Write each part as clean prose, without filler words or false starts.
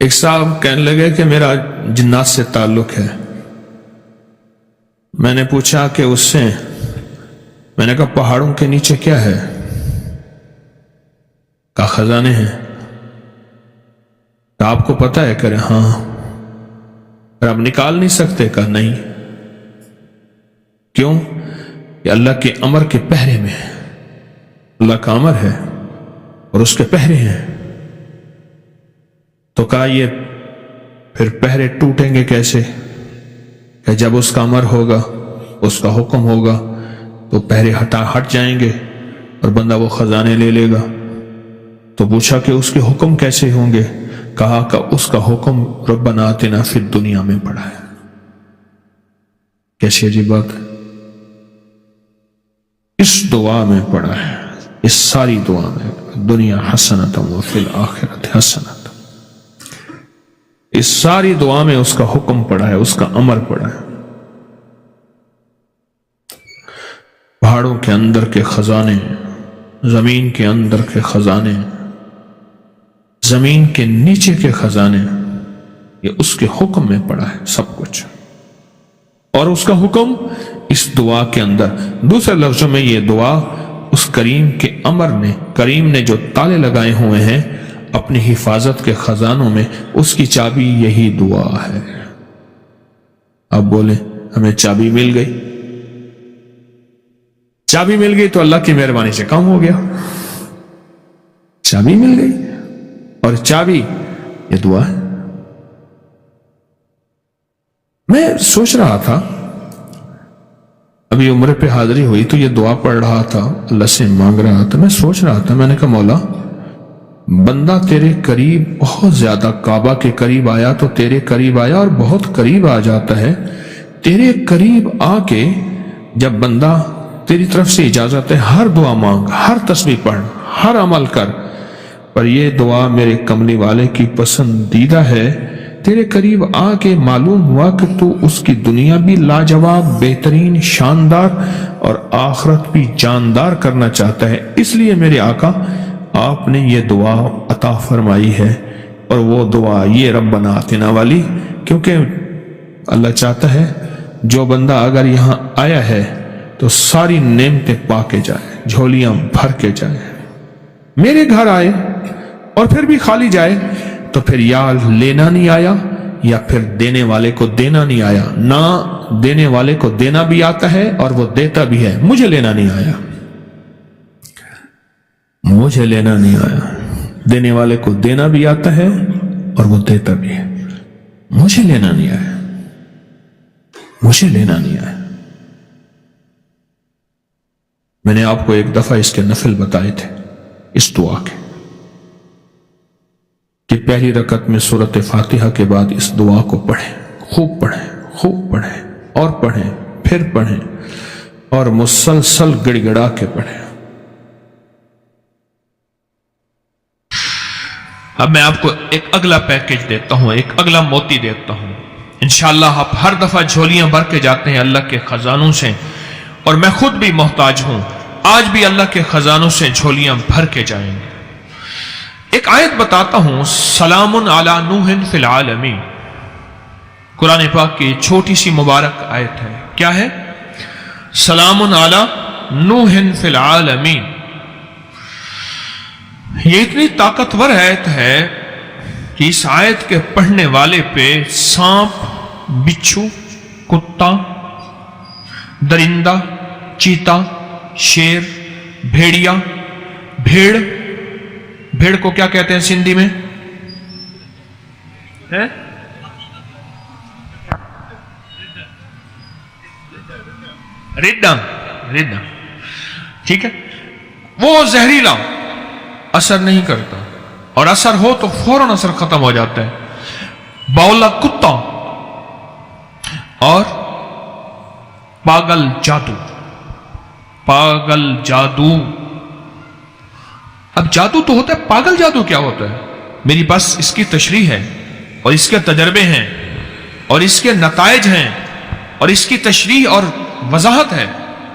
ایک صاحب کہنے لگے کہ میرا جنات سے تعلق ہے. میں نے پوچھا کہ اس سے، میں نے کہا پہاڑوں کے نیچے کیا ہے؟ کہا خزانے ہیں. کہا آپ کو پتا ہے؟ کہ ہاں. پھر آپ نکال نہیں سکتے؟ کہا نہیں. کیوں؟ کہ اللہ کے امر کے پہرے میں ہے. اللہ کا امر ہے اور اس کے پہرے ہیں. تو کہا یہ پھر پہرے ٹوٹیں گے کیسے؟ کہ جب اس کا امر ہوگا، اس کا حکم ہوگا تو پہرے ہٹ جائیں گے اور بندہ وہ خزانے لے لے گا. تو پوچھا کہ اس کے حکم کیسے ہوں گے؟ کہا کہ اس کا حکم ربنا آتنا فی الدنیا میں پڑا ہے. کیسی عجیب بات ہے. اس دعا میں پڑا ہے، اس ساری دعا میں، دنیا حسنۃ وفی الآخرۃ حسنۃ، اس ساری دعا میں اس کا حکم پڑا ہے، اس کا امر پڑا ہے. پہاڑوں کے اندر کے خزانے، زمین کے اندر کے خزانے، زمین کے نیچے کے خزانے، یہ اس کے حکم میں پڑا ہے سب کچھ. اور اس کا حکم اس دعا کے اندر. دوسرے لفظوں میں یہ دعا اس کریم کے امر نے، کریم نے جو تالے لگائے ہوئے ہیں اپنی حفاظت کے خزانوں میں، اس کی چابی یہی دعا ہے. اب بولے ہمیں چابی مل گئی. چابی مل گئی تو اللہ کی مہربانی سے کام ہو گیا. چابی مل گئی اور چابی یہ دعا ہے. میں سوچ رہا تھا، ابھی عمرے پہ حاضری ہوئی تو یہ دعا پڑھ رہا تھا، اللہ سے مانگ رہا تھا. میں سوچ رہا تھا، میں نے کہا مولا بندہ تیرے قریب بہت زیادہ کعبہ کے قریب آیا تو تیرے قریب آیا اور بہت قریب آ جاتا ہے. تیرے قریب آ کے جب بندہ تیری طرف سے اجازت ہے ہر دعا مانگ، ہر تسبیح پڑھ، ہر عمل کر، پر یہ دعا میرے کملی والے کی پسندیدہ ہے. تیرے قریب آ کے معلوم ہوا کہ تو اس کی دنیا بھی لاجواب، بہترین، شاندار اور آخرت بھی جاندار کرنا چاہتا ہے. اس لیے میرے آقا آپ نے یہ دعا عطا فرمائی ہے. اور وہ دعا یہ ربنا آتنا والی، کیونکہ اللہ چاہتا ہے جو بندہ اگر یہاں آیا ہے تو ساری نعمتیں پا کے جائے، جھولیاں بھر کے جائے. میرے گھر آئے اور پھر بھی خالی جائے تو پھر یا لینا نہیں آیا یا پھر دینے والے کو دینا نہیں آیا. نہ دینے والے کو دینا بھی آتا ہے اور وہ دیتا بھی ہے. مجھے لینا نہیں آیا، مجھے لینا نہیں آیا. دینے والے کو دینا بھی آتا ہے اور وہ دیتا بھی ہے. مجھے لینا نہیں آیا، مجھے لینا نہیں آیا. میں نے آپ کو ایک دفعہ اس کے نفل بتائے تھے اس دعا کے، کہ پہلی رکعت میں سورۃ فاتحہ کے بعد اس دعا کو پڑھیں، خوب پڑھیں، خوب پڑھیں اور پڑھیں، پھر پڑھیں اور مسلسل گڑ گڑا کے پڑھیں. اب میں آپ کو ایک اگلا پیکج دیتا ہوں، ایک اگلا موتی دیتا ہوں. انشاءاللہ آپ ہر دفعہ جھولیاں بھر کے جاتے ہیں اللہ کے خزانوں سے، اور میں خود بھی محتاج ہوں. آج بھی اللہ کے خزانوں سے جھولیاں بھر کے جائیں گے. ایک آیت بتاتا ہوں، سلام علی نوح فی العالمین. قرآن پاک کی چھوٹی سی مبارک آیت ہے. کیا ہے؟ سلام علی نوح فی العالمین. یہ اتنی طاقتور آیت ہے کہ اس آیت کے پڑھنے والے پہ سانپ، بچھو، کتا، درندہ، چیتا، شیر، بھیڑیا، بھیڑ کو کیا کہتے ہیں سندھی میں؟ ریڈا. ٹھیک ہے. وہ زہریلا، اثر نہیں کرتا، اور اثر ہو تو فوراً اثر ختم ہو جاتا ہے. باولا کتا اور پاگل جادو. اب جادو تو ہوتا ہے، پاگل جادو کیا ہوتا ہے؟ میری بس اس کی تشریح ہے اور اس کے تجربے ہیں اور اس کے نتائج ہیں اور اس کی تشریح اور وضاحت ہے.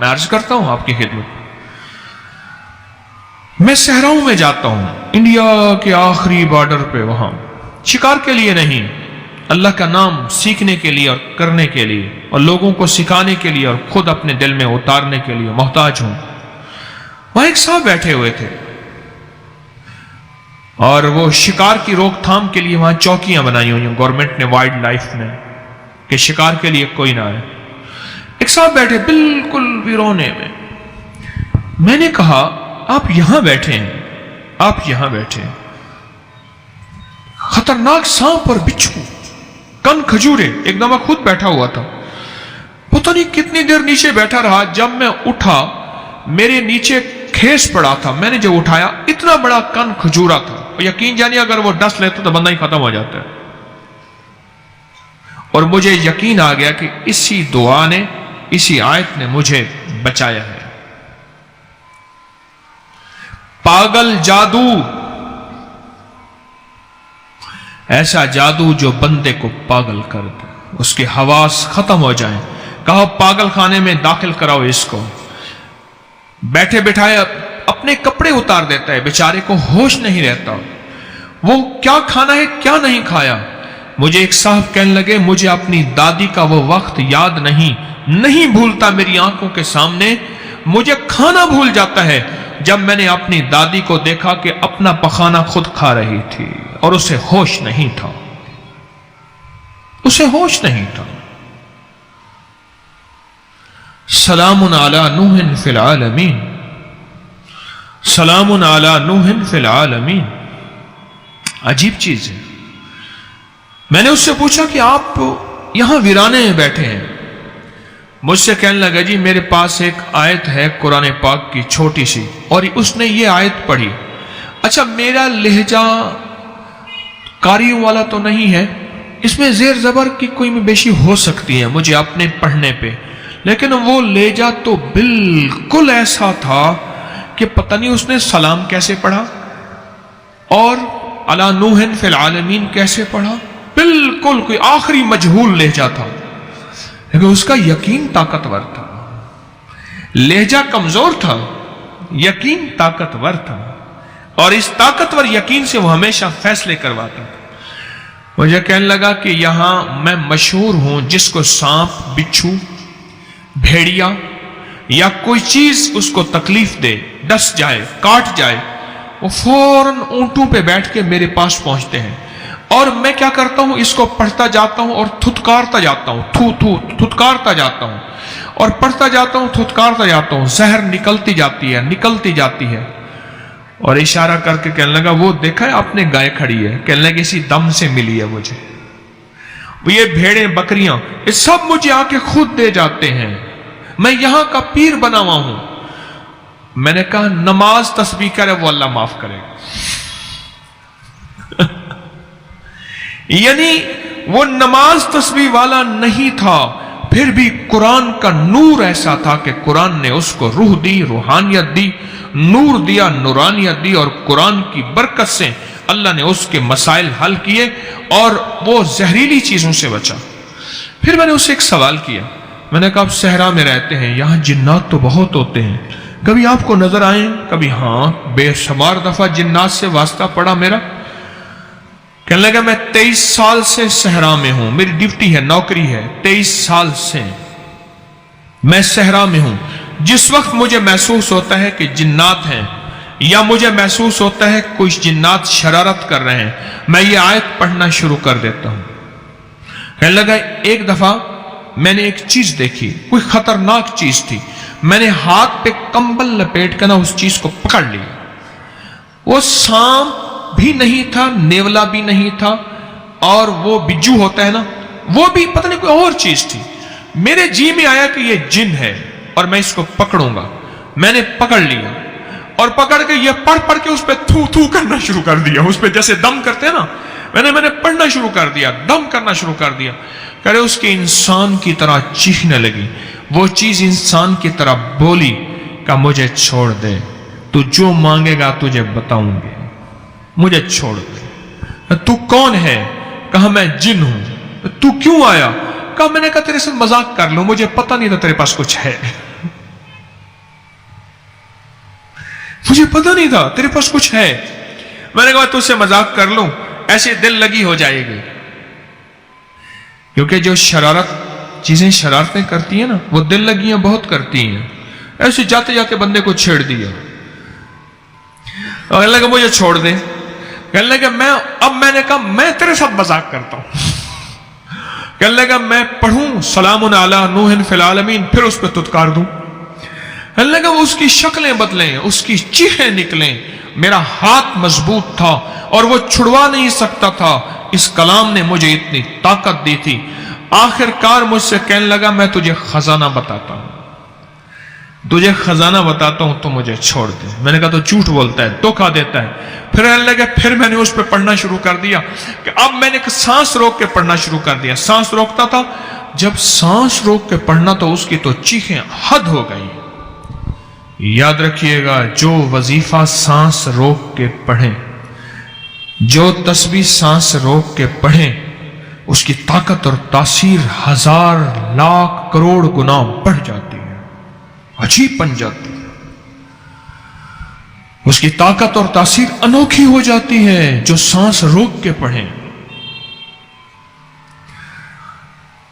میں عرض کرتا ہوں آپ کی خدمت. میں صحراؤں میں جاتا ہوں، انڈیا کے آخری بارڈر پہ، وہاں शिकार के लिए नहीं, अल्लाह का नाम सीखने के लिए और करने के लिए और लोगों को सिखाने के लिए और खुद अपने दिल में उतारने के लिए मोहताज हूं। वहां एक साहब बैठे हुए थे और वो शिकार की रोकथाम के लिए वहां चौकियां बनाई हुई हैं गवर्नमेंट ने, वाइल्ड लाइफ में, कि शिकार के लिए कोई ना आए। एक साहब बैठे बिल्कुल वीरोने में। मैंने कहा आप यहां बैठे हैं, आप यहां बैठे हैं, खतरनाक सांप और बिच्छू, कन खजूरे, एकदम मैं खुद बैठा हुआ था। पता नहीं कितनी देर नीचे बैठा रहा। जब मैं उठा मेरे नीचे खेस पड़ा था, मैंने जब उठाया इतना बड़ा कन खजूरा था, और यकीन जानिए अगर वो डस लेता तो बंदा ही खत्म हो जाता है। और मुझे यकीन आ गया कि इसी दुआ ने, इसी आयत ने मुझे बचाया है। पागल जादू, ऐसा जादू जो बंदे को पागल कर दे, उसके हवास खत्म हो जाएं। कहो पागल खाने में दाखिल कराओ इसको। बैठे बिठाए अपने कपड़े उतार देता है, बेचारे को होश नहीं रहता, वो क्या खाना है क्या नहीं खाया। मुझे एक साहब कहने लगे मुझे अपनी दादी का वो वक्त याद नहीं भूलता मेरी आंखों के सामने, मुझे खाना भूल जाता है जब मैंने अपनी दादी को देखा कि अपना पखाना खुद खा रही थी और उसे होश नहीं था, उसे होश नहीं था। सलामुन अला नूहिन फिल आलमीन, सलामुन अला नूहिन फिल आलमीन। अजीब चीज है। मैंने उससे पूछा कि आप यहां वीराने में बैठे हैं। मुझसे कहने लगा जी मेरे पास एक आयत है कुरान पाक की छोटी सी, और उसने ये आयत पढ़ी। अच्छा मेरा लहजा कारियों वाला तो नहीं है, इसमें जेर जबर की कोई बेशी हो सकती है मुझे अपने पढ़ने पे, लेकिन वो लहजा तो बिल्कुल ऐसा था कि पता नहीं उसने सलाम कैसे पढ़ा और अला नूहिन फिल आलमीन कैसे पढ़ा। बिल्कुल कोई आखिरी मजहूल लहजा था, लेकिन उसका यकीन ताकतवर था। लहजा कमजोर था, यकीन ताकतवर था, और इस ताकतवर यकीन से वो हमेशा फैसले करवाता था। मुझे कहने लगा कि यहां मैं मशहूर हूं, जिसको सांप, बिच्छू, भेड़िया या कोई चीज उसको तकलीफ दे, डस जाए, काट जाए, वो फौरन ऊंटों पे बैठ के मेरे पास पहुंचते हैं, और मैं क्या करता हूं इसको पढ़ता जाता हूं और थुतकारता जाता हूं, थुतकारता जाता हूं और पढ़ता जाता हूं, थुतकारता जाता हूं। जहर निकलती जाती है। और इशारा करके कहने लगा वो देखा है आपने गाय खड़ी है, कहने लगे इसी दम से मिली है मुझे। ये भेड़ें बकरियां ये सब मुझे आके खुद दे जाते हैं, मैं यहां का पीर बना हुआ हूं। मैंने कहा नमाज तस्बीह करे वो अल्लाह माफ करेगा। यानी वो नमाज तस्बीह वाला नहीं था, फिर भी कुरान का नूर ऐसा था कि कुरान ने उसको रूह दी, रूहानियत दी, नूर दिया, नूरानियत दी, और कुरान की बरकत से अल्लाह ने उसके मसाइल हल किए और वो जहरीली चीजों से बचा। फिर मैंने उससे एक सवाल किया, मैंने कहा आप सहरा में रहते हैं, यहां जिन्नात तो बहुत होते हैं, कभी आपको नजर आए? कभी हाँ, बेशुमार दफा जिन्नात से वास्ता पड़ा मेरा। कहने लगा मैं 23 साल से सहरा में हूं, मेरी ड्यूटी है, नौकरी है, 23 साल से मैं सहरा में हूं। जिस वक्त मुझे महसूस होता है कि जिन्नात हैं या मुझे महसूस होता है कुछ जिन्नात शरारत कर रहे हैं, मैं ये आयत पढ़ना शुरू कर देता हूं। कहने लगा एक दफा मैंने एक चीज देखी, कोई खतरनाक चीज थी, मैंने हाथ पे कंबल लपेट कर ना उस चीज को पकड़ लिया। वो सांप भी नहीं था, नेवला भी नहीं था, और वो बिज्जू होता है ना, वो भी पता नहीं कोई और चीज थी। मेरे जी में आया कि ये जिन है और मैं इसको पकड़ूंगा। मैंने पकड़ लिया और पकड़ के ये पढ़ के उस पर थू थू करना शुरू कर दिया, उस पर जैसे दम करते हैं ना, मैंने पढ़ना शुरू कर दिया, दम करना शुरू कर दिया। करे उसके इंसान की तरह चीखने लगी। वो चीज इंसान की तरह बोली का मुझे छोड़ दे, तू जो मांगेगा तुझे बताऊंगी, मुझे छोड़ दे। तू कौन है? कहा मैं जिन हूं। तू क्यों आया? कहा मैंने कहा तेरे से मजाक कर लूं, मुझे पता नहीं था तेरे पास कुछ है, मुझे पता नहीं था तेरे पास कुछ है। मैंने कहा तुझसे मजाक कर लूं, ऐसे दिल लगी हो जाएगी। क्योंकि जो चीजें शरारतें करती हैं ना, वो दिल लगियां बहुत करती हैं। ऐसे जाते जाते बंदे को छेड़ दिया और कहने लगा मुझे छोड़ दे। कहने लगा मैंने कहा मैं तेरे साथ मजाक करता हूं। कहने लगा मैं पढ़ूं सलामुन अला नूहिन फिल आलमीन, फिर उस पर तुत्कार दूं। कहने लगा वो उसकी शक्लें बदलें, उसकी चीखें निकलें, मेरा हाथ मजबूत था और वो छुड़वा नहीं सकता था। इस कलाम ने मुझे इतनी ताकत दी थी। आखिरकार मुझसे कहने लगा मैं तुझे खजाना बताता हूं, तुझे खजाना बताता हूं तो मुझे छोड़ दे। मैंने कहा तो झूठ बोलता है, धोखा देता है। फिर कहने लगे, फिर मैंने उस पर पढ़ना शुरू कर दिया कि अब मैंने सांस रोक के पढ़ना शुरू कर दिया। सांस रोकता था, जब सांस रोक के पढ़ना तो उसकी तो चीखें हद हो गई। याद रखिएगा, जो वजीफा सांस रोक के पढ़े, जो तस्बीह सांस रोक के पढ़े, उसकी ताकत और तासीर 1000 लाख करोड़ गुना बढ़ जाती है, अजीब बन जाती है। उसकी ताकत और तासीर अनोखी हो जाती है जो सांस रोक के पढ़े।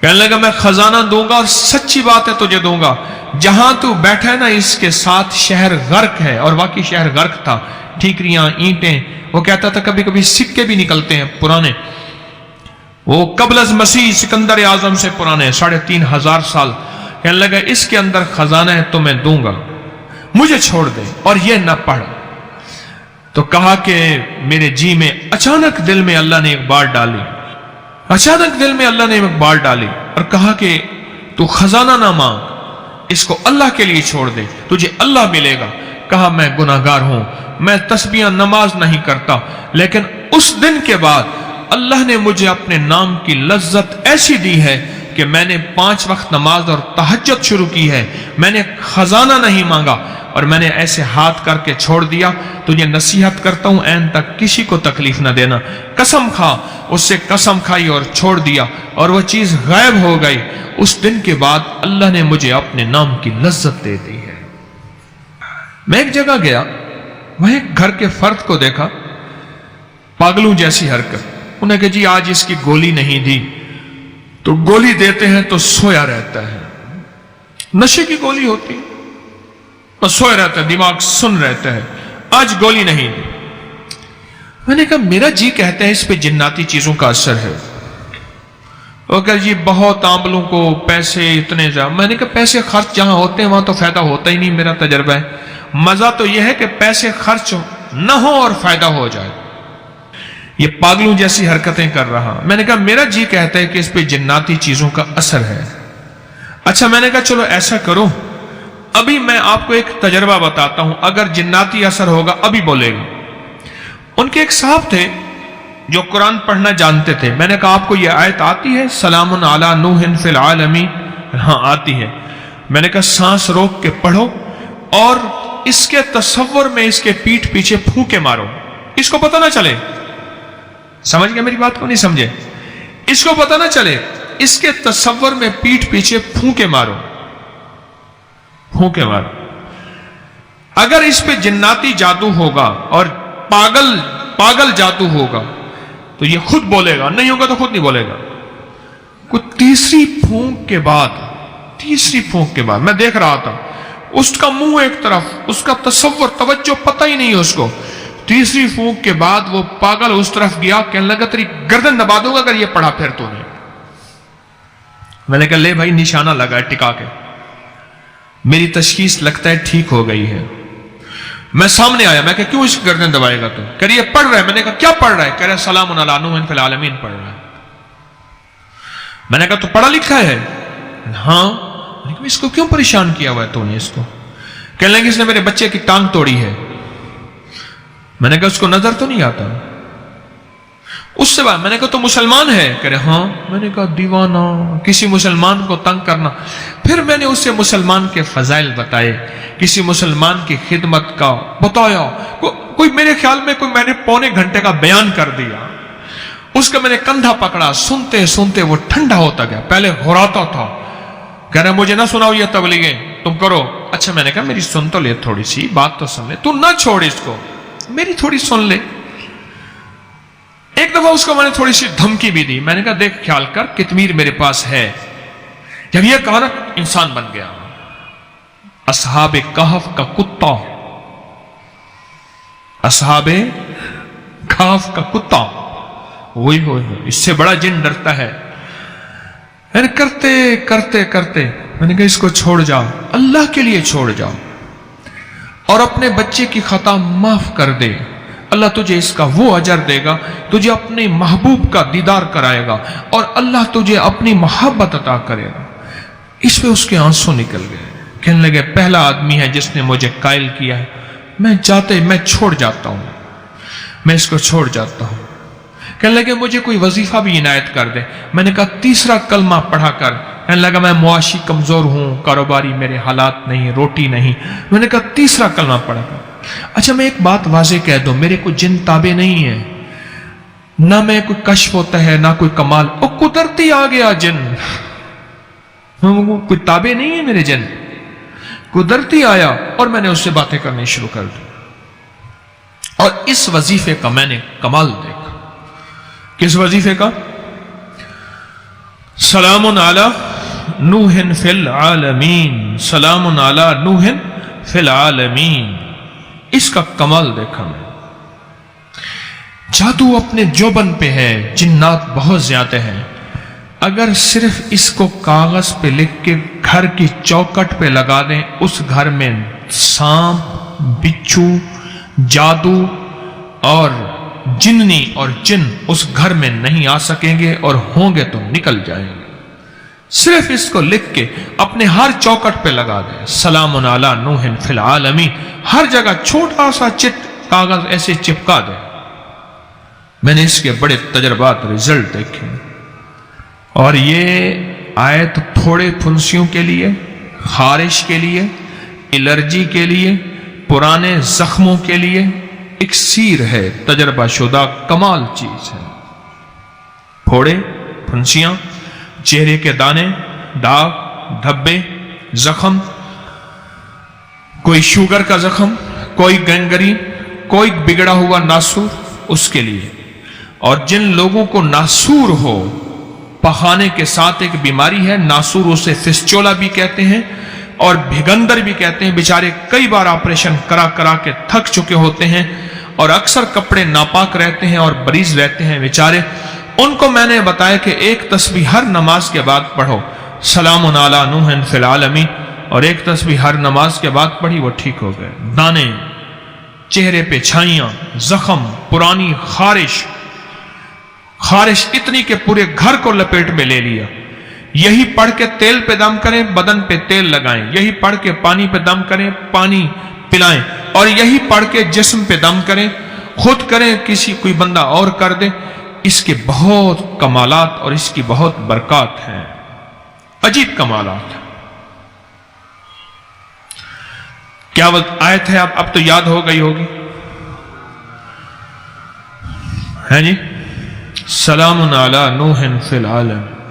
कहने लगा मैं खजाना दूंगा और सच्ची बात है तुझे दूंगा। जहां तू बैठा है ना, इसके साथ शहर गर्क है। और वाकई शहर गर्क था, ठीकरियां, ईंटें। वो कहता था कभी कभी सिक्के भी निकलते हैं पुराने, वो कबलस मसीह सिकंदर आजम से पुराने, 3500 साल। कहने लगा इसके अंदर खजाना है तो मैं दूंगा, मुझे छोड़ दे और ये न पढ़। तो कहा कि मेरे जी में अचानक दिल में अल्लाह ने एक बात डाली, अचानक दिल में अल्लाह ने एक बात डाली और कहा कि तू खजाना ना मांग, इसको अल्लाह के लिए छोड़ दे, तुझे अल्लाह मिलेगा। कहा मैं गुनाहगार हूं, मैं तस्बीह नमाज नहीं करता, लेकिन उस दिन के बाद अल्लाह ने मुझे अपने नाम की लज्जत ऐसी दी है कि मैंने 5 वक्त नमाज और तहज्जुद शुरू की है। मैंने खजाना नहीं मांगा और मैंने ऐसे हाथ करके छोड़ दिया। तुझे नसीहत करता हूं, ऐन तक किसी को तकलीफ ना देना। कसम खा। उससे कसम खाई और छोड़ दिया और वह चीज गायब हो गई। उस दिन के बाद अल्लाह ने मुझे अपने नाम की लज्जत दे दी है। मैं एक जगह गया, वहां एक घर के फर्द को देखा, पागलों जैसी हरकत। उन्हें कहा जी आज इसकी गोली नहीं दी तो गोली देते हैं तो सोया रहता है, नशे की गोली होती है, तो सोया रहता है, दिमाग सुन रहता है, आज गोली नहीं दी। मैंने कहा मेरा जी कहता है इस पे जिन्नाती चीजों का असर है। वो कहा जी बहुत आंबलों को पैसे इतने ज्यादा। मैंने कहा पैसे खर्च जहां होते हैं वहां तो फायदा होता ही नहीं, मेरा तजर्बा है। मजा तो यह है कि पैसे खर्च न हो और फायदा हो जाए। ये पागलों जैसी हरकतें कर रहा। मैंने कहा मेरा जी कहता है कि इस पे जिन्नाती चीजों का असर है। अच्छा, मैंने कहा चलो ऐसा करो, अभी मैं आपको एक तजर्बा बताता हूं, अगर जिन्नाती असर होगा अभी बोलेगा। उनके एक साहब थे जो कुरान पढ़ना जानते थे। मैंने कहा आपको यह आयत आती है सलामुन अला नूहिन फिल आलमीन? हाँ आती है। मैंने कहा सांस रोक के पढ़ो और इसके तसव्वुर में इसके पीठ पीछे फूंके मारो, इसको पता ना चले। समझ गए मेरी बात को? नहीं समझे? इसको पता ना चले, इसके तसव्वुर में पीठ पीछे फूंके मारो, फूंके मारो। अगर इस पे जिन्नाती जादू होगा और पागल जादू होगा तो ये खुद बोलेगा, नहीं होगा तो खुद नहीं बोलेगा। कुछ तीसरी फूंक के बाद मैं देख रहा था, उसका मुंह एक तरफ, उसका तसव्वुर तवज्जो पता ही नहीं उसको। तीसरी फूंक के बाद वो पागल उस तरफ गया, कहने लगा तेरी गर्दन दबा दूंगा अगर ये पढ़ा फिर तूने। मैंने कहा ले भाई निशाना लगा है टिका के, मेरी तशखीस लगता है ठीक हो गई है। मैं सामने आया, मैं कहा क्यों इसकी गर्दन दबाएगा तू? कह रही है पढ़ रहा है। मैंने कहा क्या पढ़ रहा है? कह रहा है सलामुन अला नूहिन फिल आलमीन पढ़ रहा है। मैंने कहा तो पढ़ा लिखा है? हाँ। मैंने कहा इसको क्यों परेशान किया हुआ है तूने इसको? कहने लगे इसने मेरे बच्चे की टांग तोड़ी है। मैंने कहा उसको नजर तो नहीं आता? उससे बाद मैंने कहा तो मुसलमान है? कह रहे हाँ। मैंने कहा दीवाना, किसी मुसलमान को तंग करना। फिर मैंने उससे मुसलमान के फजाइल बताए, किसी मुसलमान की खिदमत का बताया। कोई मेरे ख्याल में मैंने पौने घंटे का बयान कर दिया। उसका मैंने कंधा पकड़ा, सुनते सुनते वो ठंडा होता गया। पहले घुराता था, कह रहा मुझे ना सुनाओ ये तबलीगें, तुम करो। अच्छा, मैंने कहा मेरी सुन तो ले, थोड़ी सी बात तो सुन ले, तू ना छोड़ इसको, मेरी थोड़ी सुन ले। ایک دفعہ اس کو میں نے تھوڑی سی دھمکی بھی دی. میں نے کہا دیکھ خیال کر قطمیر میرے پاس ہے. جب یہ کہا نا انسان بن گیا. اصحاب کہف کا کتا, اصحاب کہف کا کتا, وہی اس سے بڑا جن ڈرتا ہے. میں نے کرتے کرتے کرتے میں نے کہا اس کو چھوڑ جاؤ, اللہ کے لیے چھوڑ جاؤ, اور اپنے بچے کی خطا معاف کر دے. اللہ تجھے اس کا وہ اجر دے گا, تجھے اپنے محبوب کا دیدار کرائے گا, اور اللہ تجھے اپنی محبت عطا کرے گا. اس پہ اس کے آنسو نکل گئے. کہنے لگے پہلا آدمی ہے جس نے مجھے قائل کیا ہے, میں چھوڑ جاتا ہوں, میں اس کو چھوڑ جاتا ہوں. کہنے لگے مجھے کوئی وظیفہ بھی عنایت کر دے. میں نے کہا تیسرا کلمہ پڑھا کر. کہنے لگا میں معاشی کمزور ہوں, کاروباری میرے حالات نہیں, روٹی نہیں. میں نے کہا تیسرا کلمہ پڑھا کر. اچھا میں ایک بات واضح کہہ دوں, میرے کوئی جن تابع نہیں ہے, نہ میں کوئی کشف ہوتا ہے نہ کوئی کمال, او قدرتی آ گیا جن, کوئی تابع نہیں ہے میرے جن, قدرتی آیا اور میں نے اس سے باتیں کرنی شروع کر دی. اور اس وظیفے کا میں نے کمال دیکھا. کس وظیفے کا؟ سلام علی نوح فی العالمین, سلام علی نوح فی العالمین. اس کا کمال دیکھا میں. جادو اپنے جوبن پہ ہے, جنات بہت زیادہ ہیں. اگر صرف اس کو کاغذ پہ لکھ کے گھر کی چوکٹ پہ لگا دیں, اس گھر میں سانپ, بچھو, جادو اور جننی اور جن اس گھر میں نہیں آ سکیں گے, اور ہوں گے تو نکل جائیں گے. صرف اس کو لکھ کے اپنے ہر چوکٹ پہ لگا دیں, سلام علی نوح فی العالمین, ہر جگہ چھوٹا سا کاغذ ایسے چپکا دیں. میں نے اس کے بڑے تجربات, رزلٹ دیکھے. اور یہ آیت تھوڑے پھنسیوں کے لیے, خارش کے لیے, الرجی کے لیے, پرانے زخموں کے لیے اکسیر ہے, تجربہ شدہ کمال چیز ہے. پھوڑے, پھنسیاں, چہرے کے دانے, داغ, دھبے, زخم, کوئی شوگر کا زخم, کوئی گینگرین, کوئی بگڑا ہوا ناسور, اس کے لیے. اور جن لوگوں کو ناسور ہو, پخانے کے ساتھ ایک بیماری ہے ناسور, اسے فسچولا بھی کہتے ہیں اور بھگندر بھی کہتے ہیں. بیچارے کئی بار آپریشن کرا کے تھک چکے ہوتے ہیں, اور اکثر کپڑے ناپاک رہتے ہیں اور بریز رہتے ہیں بیچارے. ان کو میں نے بتایا کہ ایک تسبیح ہر نماز کے بعد پڑھو, سلام علی نوح فی العالمین, اور ایک تسبیح ہر نماز کے بعد پڑھی, وہ ٹھیک ہو گئے. دانے, چہرے پہ چھائیاں, زخم, پرانی خارش اتنی کہ پورے گھر کو لپیٹ میں لے لیا. یہی پڑھ کے تیل پہ دم کریں, بدن پہ تیل لگائیں. یہی پڑھ کے پانی پہ دم کریں, پانی پلائیں. اور یہی پڑھ کے جسم پہ دم کریں, خود کریں, کوئی بندہ اور کر دے. اس کے بہت کمالات اور اس کی بہت برکات ہیں, عجیب کمالات. کیا آیت ہے, اب تو یاد ہو گئی ہوگی, ہے جی, سلام علی نوح فی العالمین.